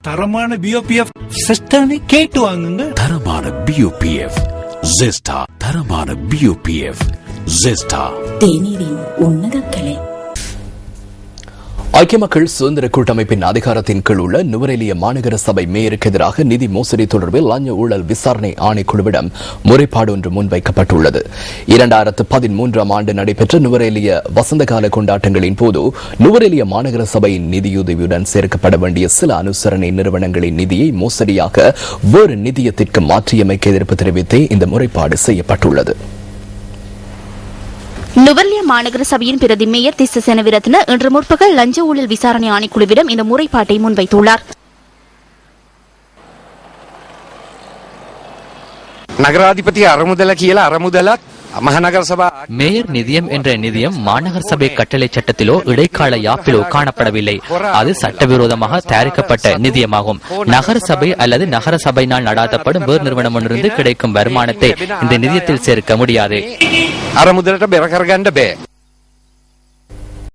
தரமான பிஓபிஎஃப் சிஸ்டர்னே கேட்டு வாங்குங்க. தரமான பிஓபிஎஃப் ஜெஸ்டா. தரமான பிஓபிஎஃப் ஜெஸ்டா. தேநீரின் உன்னத கலை. ஐக்கிய மக்கள் சுதந்திர கூட்டமைப்பின் அதிகாரத்தின் கீழ் உள்ள நுவரெலியா மாநகர சபை மேயருக்கு எதிராக நிதி மோசடி தொடர்பில் லஞ்ச ஊழல் விசாரணை ஆணைக்குழுவிடம் முறைப்பாடு ஒன்று முன்வைக்கப்பட்டுள்ளது. 2013ஆம் ஆண்டு நடைபெற்ற நுவரெலியா வசந்தகால கொண்டாட்டங்களின் போது நுவரெலியா மாநகர சபையின் நிதியுதவியுடன் சேர்க்கப்பட வேண்டிய சில அனுசரணை நிறுவனங்களின் நிதியை மோசடியாக வேறு நிதியத்திற்கு மாற்றியமைக்க எதிர்ப்பு தெரிவித்தே இந்த முறைப்பாடு செய்யப்பட்டுள்ளது. நுவரெலியா மாநகர சபையின் பிரதி மேயர் திஸ்ஸ செனவிரத்ன இன்று முற்பகல் லஞ்ச ஊழல் விசாரணை ஆணைக்குழுவிடம் இந்த முறைப்பாட்டை முன்வைத்துள்ளார். நகராதிபதி அறமுதல கீழ அறமுதல மகாநகர சபா மேயர் நிதியம் என்ற நிதியம் மாநகர சபை கட்டளை சட்டத்திலோ இடைக்கால யாப்பிலோ காணப்படவில்லை. அது சட்டவிரோதமாக தயாரிக்கப்பட்ட நிதியமாகும். நகர சபை அல்லது நகர சபையினால் நடாத்தப்படும் வேறு நிறுவனம் ஒன்றிலிருந்து கிடைக்கும் வருமானத்தை இந்த நிதியத்தில் சேர்க்க முடியாது. அறமுதலට බෙර කරගන්න බෑ.